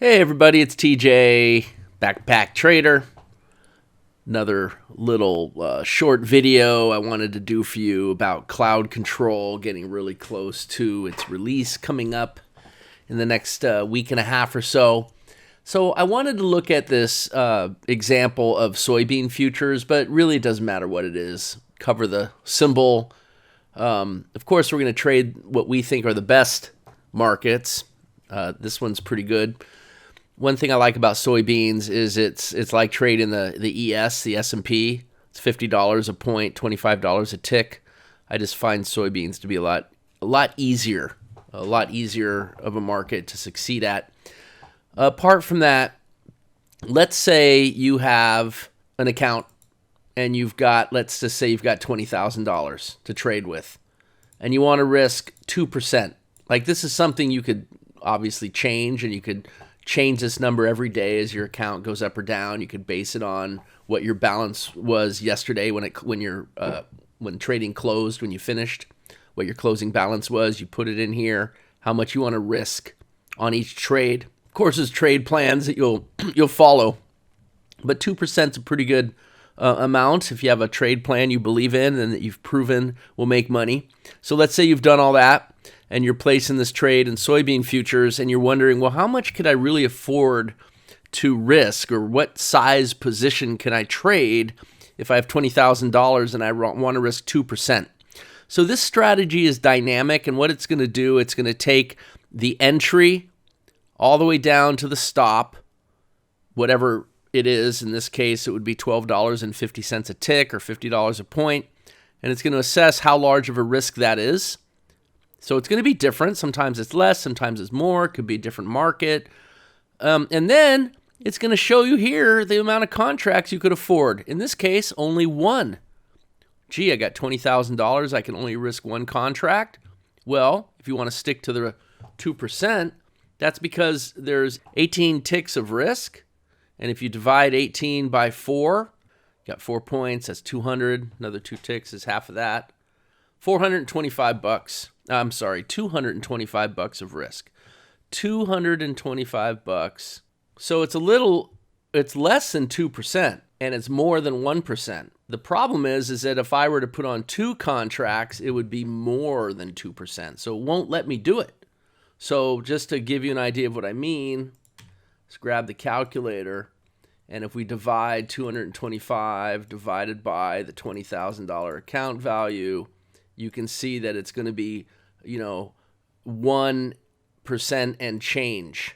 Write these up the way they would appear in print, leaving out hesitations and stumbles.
Hey everybody, it's TJ, Backpack Trader. Another little short video I wanted to do for you about Cloud Control getting really close to its release coming up in the next week and a half or so. So I wanted to look at this example of soybean futures, but really it doesn't matter what it is. Cover the symbol. Of course, we're going to trade what we think are the best markets. This one's pretty good. One thing I like about soybeans is it's like trading the S&P. It's $50 a point, $25 a tick. I just find soybeans to be a lot easier of a market to succeed at. Apart from that, let's say you have an account and let's just say you've got $20,000 to trade with, and you want to risk 2%. Like, this is something you could obviously change, and you could change this number every day as your account goes up or down. You could base it on what your balance was yesterday when trading closed, when you finished, what your closing balance was. You put it in here, how much you want to risk on each trade. Of course, there's trade plans that you'll follow, but 2% is a pretty good amount if you have a trade plan you believe in and that you've proven will make money. So let's say you've done all that and you're placing this trade in soybean futures, and you're wondering, well, how much could I really afford to risk, or what size position can I trade if I have $20,000 and I want to risk 2%? So this strategy is dynamic, and what it's going to do, it's going to take the entry all the way down to the stop, whatever it is. In this case, it would be $12.50 a tick or $50 a point, and it's going to assess how large of a risk that is. So it's going to be different. Sometimes it's less, sometimes it's more. It could be a different market. And then it's going to show you here the amount of contracts you could afford. In this case, only one. Gee, I got $20,000. I can only risk one contract. Well, if you want to stick to the 2%, that's because there's 18 ticks of risk. And if you divide 18 by 4, you got 4 points. That's 200. Another 2 ticks is half of that. $225 of risk. $225. So it's less than 2%, and it's more than 1%. The problem is that if I were to put on 2 contracts, it would be more than 2%. So it won't let me do it. So just to give you an idea of what I mean, let's grab the calculator, and if we divide 225 divided by the $20,000 account value, you can see that it's going to be, 1% and change.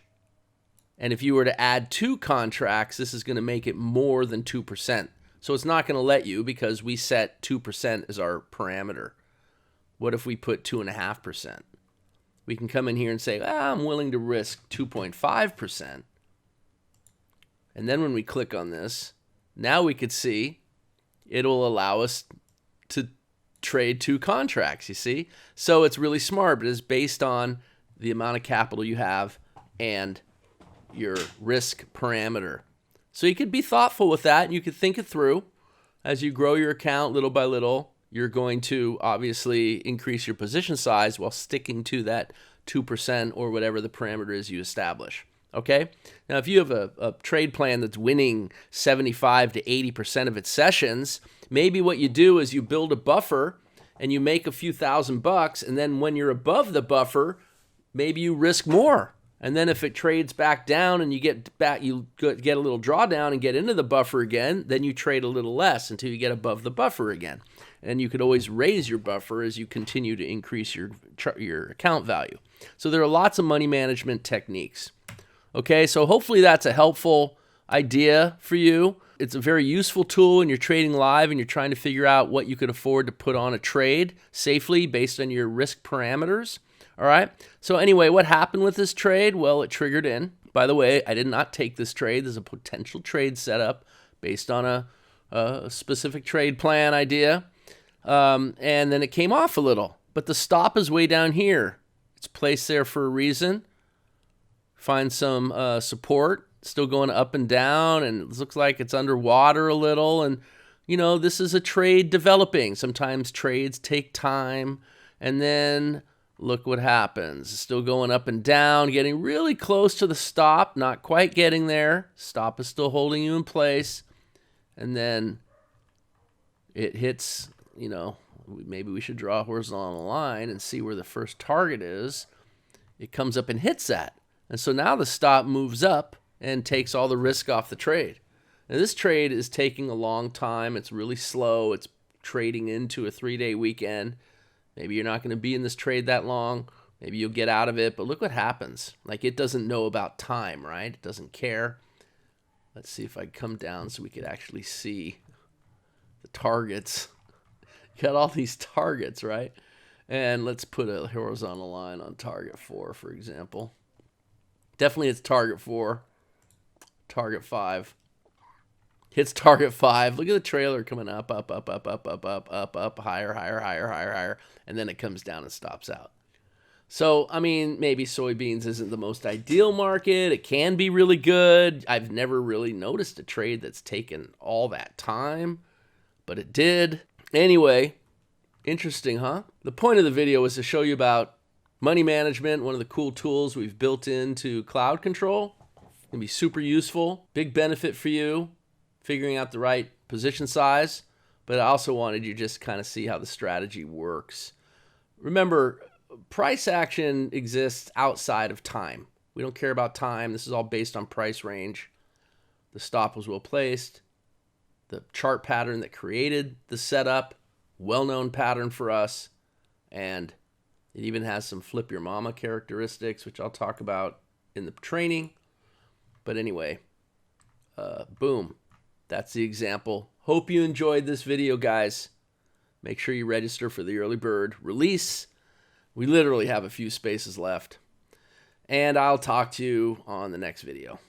And if you were to add 2 contracts, this is going to make it more than 2%. So it's not going to let you because we set 2% as our parameter. What if we put 2.5%? We can come in here and say, I'm willing to risk 2.5%. And then when we click on this, now we could see it'll allow us to trade 2 contracts, you see? So it's really smart, but it's based on the amount of capital you have and your risk parameter. So you could be thoughtful with that, and you could think it through. As you grow your account little by little, you're going to obviously increase your position size while sticking to that 2% or whatever the parameter is you establish. Okay? Now, if you have a trade plan that's winning 75 to 80% of its sessions, maybe what you do is you build a buffer and you make a few $1,000, and then when you're above the buffer, maybe you risk more. And then if it trades back down and you get a little drawdown and get into the buffer again, then you trade a little less until you get above the buffer again. And you could always raise your buffer as you continue to increase your account value. So there are lots of money management techniques. Okay, so hopefully that's a helpful idea for you. It's a very useful tool when you're trading live and you're trying to figure out what you could afford to put on a trade safely based on your risk parameters. All right, so anyway, what happened with this trade? Well, it triggered in. By the way, I did not take this trade. There's a potential trade setup based on a specific trade plan idea. And then it came off a little, but the stop is way down here. It's placed there for a reason. Find some support, still going up and down, and it looks like it's underwater a little. And, this is a trade developing. Sometimes trades take time, and then look what happens. It's still going up and down, getting really close to the stop, not quite getting there. Stop is still holding you in place. And then it hits, you know, maybe we should draw a horizontal line and see where the first target is. It comes up and hits that. And so now the stop moves up and takes all the risk off the trade. Now this trade is taking a long time. It's really slow. It's trading into a 3-day weekend. Maybe you're not going to be in this trade that long. Maybe you'll get out of it. But look what happens. Like, it doesn't know about time, right? It doesn't care. Let's see if I come down so we could actually see the targets. You got all these targets, right? And let's put a horizontal line on target 4, for example. Definitely it's target 4. Target 5. Hits target 5. Look at the trailer coming up, up, up, up, up, up, up, up, up, higher, higher, higher, higher, higher. And then it comes down and stops out. So, I mean, maybe soybeans isn't the most ideal market. It can be really good. I've never really noticed a trade that's taken all that time, but it did. Anyway, interesting, huh? The point of the video was to show you about money management, one of the cool tools we've built into Cloud Control. It can be super useful. Big benefit for you, figuring out the right position size. But I also wanted you to just kind of see how the strategy works. Remember, price action exists outside of time. We don't care about time. This is all based on price range. The stop was well placed. The chart pattern that created the setup, well-known pattern for us. And it even has some flip your mama characteristics, which I'll talk about in the training. But anyway, boom. That's the example. Hope you enjoyed this video, guys. Make sure you register for the early bird release. We literally have a few spaces left. And I'll talk to you on the next video.